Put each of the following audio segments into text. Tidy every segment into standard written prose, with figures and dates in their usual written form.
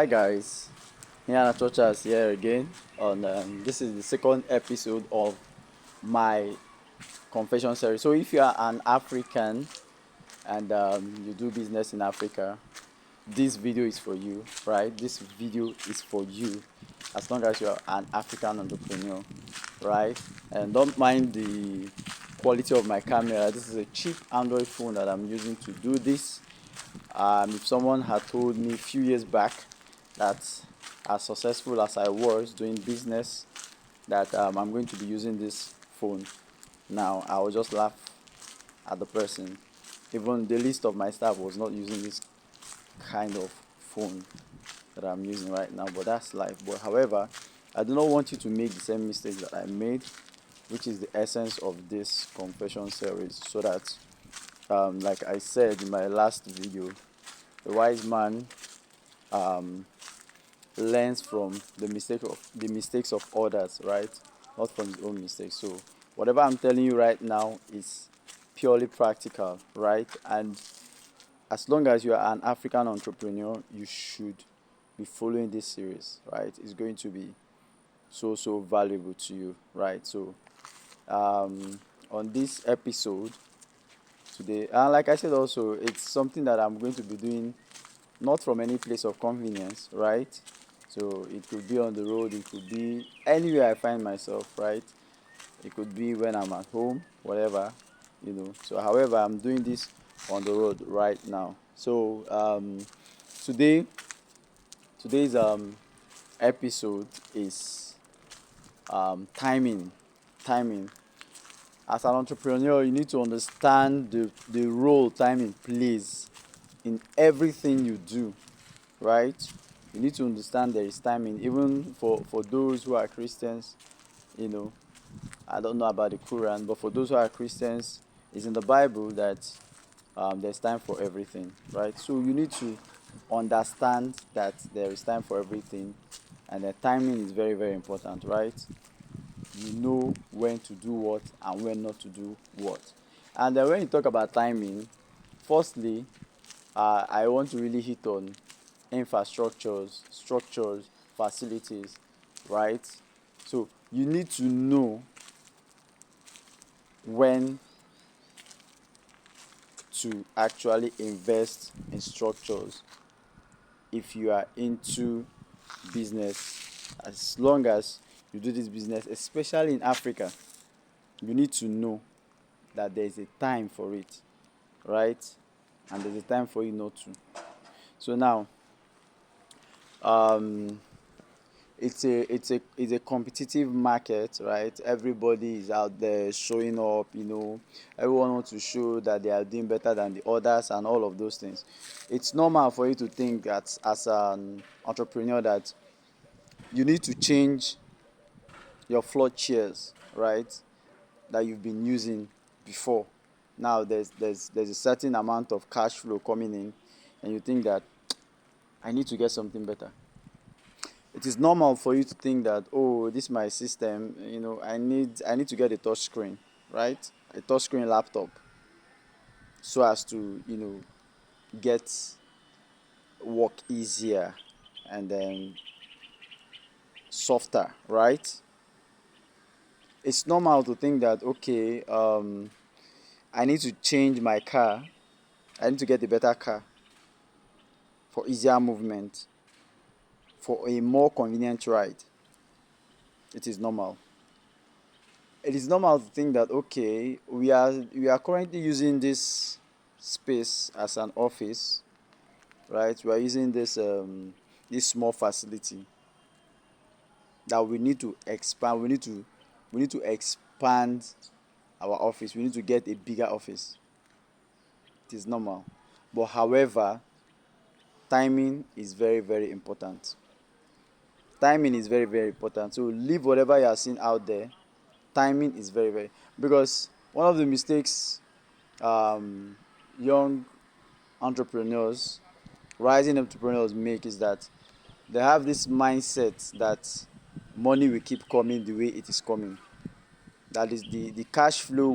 Hi guys, Yana Chochas here again. On This is the second episode of my confession series. So if you are an African and you do business in Africa, this video is for you, right? This video is for you, as long as you are an African entrepreneur, right? And don't mind the quality of my camera. This is a cheap Android phone that I'm using to do this. If someone had told me a few years back that as successful as I was doing business, that I'm going to be using this phone now, I would just laugh at the person. Even the list of my staff was not using this kind of phone that I'm using right now, but that's life. But however, I do not want you to make the same mistakes that I made, which is the essence of this confession series, so that like I said in my last video, the wise man um, learns from the mistakes of others, right? Not from his own mistakes. So whatever I'm telling you right now is purely practical, right? And as long as you are an African entrepreneur, you should be following this series, right? It's going to be so valuable to you, right? So um, on this episode today, and like I said, also it's something that I'm going to be doing not from any place of convenience, right? So it could be on the road, it could be anywhere I find myself, right? It could be when I'm at home, whatever. So, however, I'm doing this on the road right now. So, today, today's episode is timing. Timing. As an entrepreneur, you need to understand the role timing plays in everything you do, right? You need to understand there is timing, even for those who are Christians. You know, I don't know about the Quran, but for those who are Christians, it's in the Bible that there's time for everything, right? So you need to understand that there is time for everything, and the timing is very important, right? You know when to do what and when not to do what. And then when you talk about timing, firstly, I want to really hit on infrastructures, structures, facilities, right? So you need to know when to actually invest in structures if you are into business. As long as you do this business, especially in Africa, you need to know that there is a time for it, right? And there's a time for you not to. So now, um, it's a competitive market, right? Everybody is out there showing up. Everyone wants to show that they are doing better than the others and all of those things. It's normal for you to think that as an entrepreneur that you need to change your floor chairs, right? That you've been using before. Now there's a certain amount of cash flow coming in, and you think that I need to get something better. It is normal for you to think that, oh, this is my system, I need to get a touch screen, right? A touch screen laptop, so as to get work easier and then softer, right? It's normal to think that, okay, I need to change my car, I need to get a better car for easier movement, for a more convenient ride. It is normal. It is normal to think that, okay, we are currently using this space as an office, right? We are using this small facility that we need to expand. We need to expand our office. We need to get a bigger office. It is normal. But however, timing is very important. Timing is very important. So leave whatever you are seeing out there. Timing is very because one of the mistakes um, young entrepreneurs, rising entrepreneurs make is that they have this mindset that money will keep coming the way it is coming. That is, the cash flow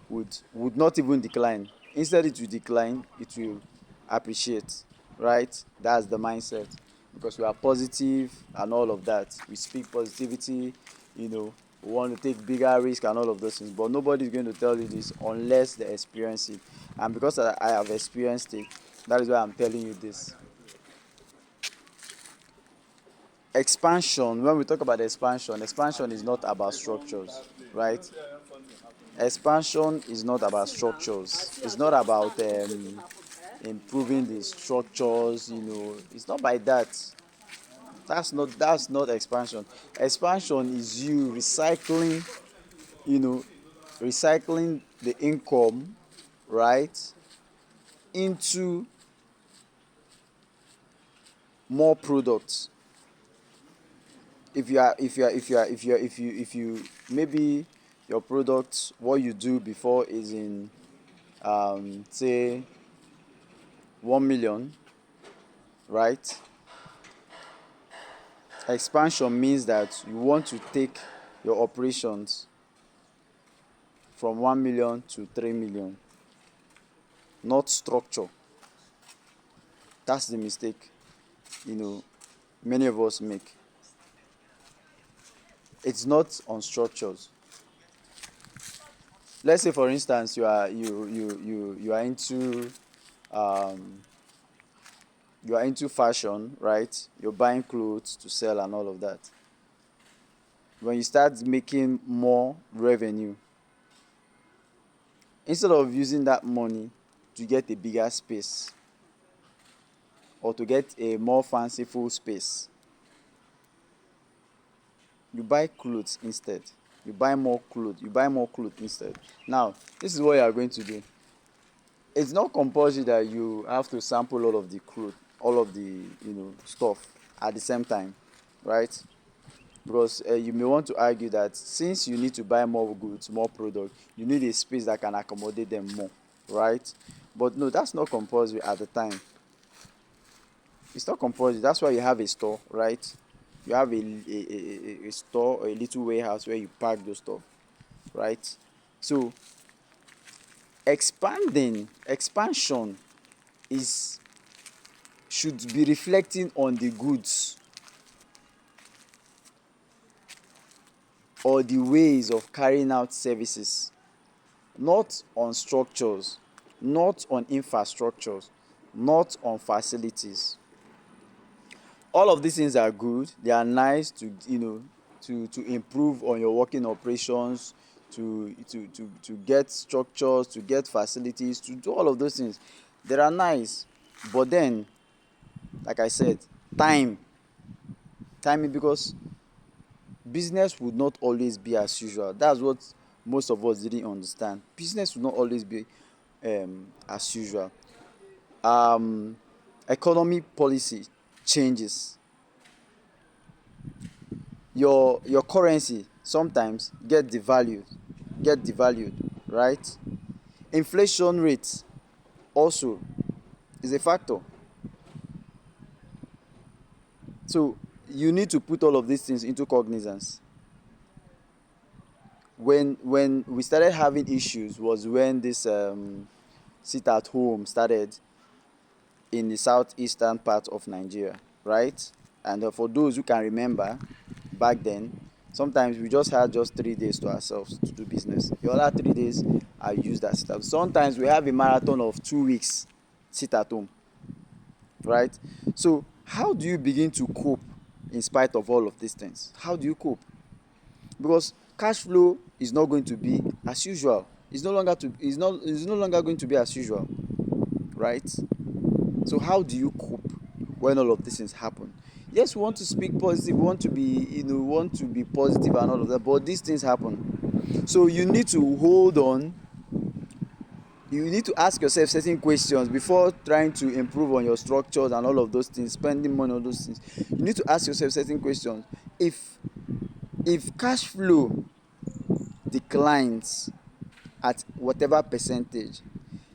would not even decline. Instead, it will decline. It will appreciate, right? That's the mindset, because we are positive and all of that. We speak positivity, you know, we want to take bigger risk and all of those things. But nobody is going to tell you this unless they experience it. And because I have experienced it, that is why I'm telling you this. Expansion, when we talk about expansion is not about structures, right? Expansion is not about structures. It's not about improving the structures, you know. It's not by that. That's not expansion. Expansion is you recycling, you know, recycling the income, right, into more products. If you maybe your product, what you do before is in say 1 million, right? Expansion means that you want to take your operations from 1 million to 3 million, not structure. That's the mistake, you know, many of us make. It's not on structures. Let's say, for instance, um, you are into fashion, right? You're buying clothes to sell and all of that. When you start making more revenue, instead of using that money to get a bigger space or to get a more fanciful space, you buy clothes instead. You buy more clothes. You buy more clothes instead. Now, this is what you are going to do. It's not compulsory that you have to sample all of the clothes, all of the stuff at the same time, right? Because you may want to argue that since you need to buy more goods, more product, you need a space that can accommodate them more, right? But no, that's not compulsory at the time. It's not compulsory. That's why you have a store, right? You have a store or a little warehouse where you pack those stuff, right? So expansion is should be reflecting on the goods or the ways of carrying out services, not on structures, not on infrastructures, not on facilities. All of these things are good. They are nice to to improve on your working operations, to get structures, to get facilities, to do all of those things. They are nice, but then, like I said, time, timing, because business would not always be as usual. That's what most of us didn't understand. Business would not always be as usual. Um, Economy policy changes. Your currency sometimes get devalued, right? Inflation rate also is a factor. So you need to put all of these things into cognizance. When we started having issues was when this sit at home started in the southeastern part of Nigeria, right? And for those who can remember, back then, sometimes we just had just 3 days to ourselves to do business. The other 3 days are used as stuff. Sometimes we have a marathon of 2 weeks, sit at home, right? So how do you begin to cope in spite of all of these things? How do you cope? Because cash flow is not going to be as usual. It's no longer going to be as usual, right? So how do you cope when all of these things happen? Yes, we want to speak positive, we want to be, we want to be positive and all of that, but these things happen. So you need to hold on. You need to ask yourself certain questions before trying to improve on your structures and all of those things, spending money on those things. You need to ask yourself certain questions. If cash flow declines at whatever percentage,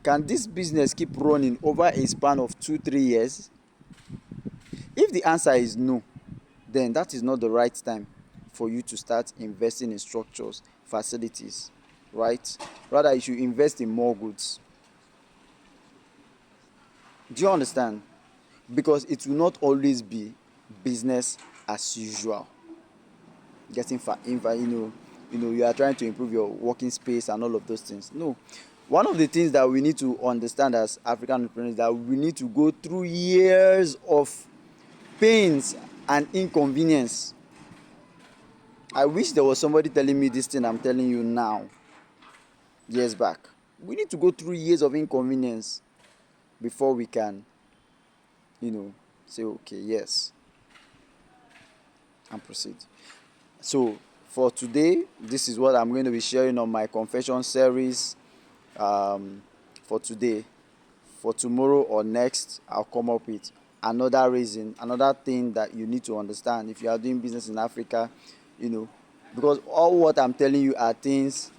can this business keep running over a span of 2 3 years? If the answer is no, then that is not the right time for you to start investing in structures, facilities, right? Rather, you should invest in more goods. Do you understand? because it will not always be business as usual. Getting you are trying to improve your working space and all of those things. No, one of the things that we need to understand as African entrepreneurs is that we need to go through years of pains and inconvenience. I wish there was somebody telling me this thing I'm telling you now years back. We need to go through years of inconvenience before we can, say okay, yes, and proceed. So for today, this is what I'm going to be sharing on my confession series. For today, for tomorrow or next, I'll come up with another reason, another thing that you need to understand if you are doing business in Africa, because all what I'm telling you are things,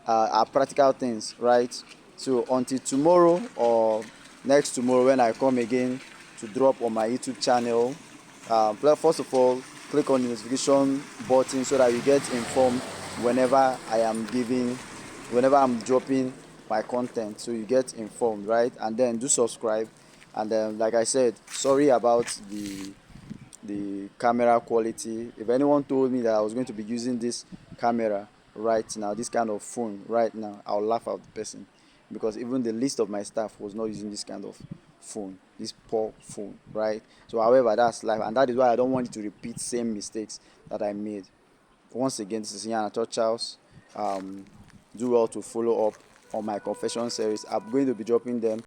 are practical things, right? So until tomorrow or next tomorrow when I come again to drop on my YouTube channel, first of all, click on the notification button so that you get informed whenever whenever I'm dropping my content, so you get informed, right? And then do subscribe. And then, like I said, sorry about the camera quality. If anyone told me that I was going to be using this camera right now, this kind of phone right now, I'll laugh at the person, because even the least of my staff was not using this kind of phone, this poor phone, right? So however, that's life, and that is why I don't want you to repeat same mistakes that I made. Once again, this is Yana Church House. Do well to follow up on my confession series. I'm going to be dropping them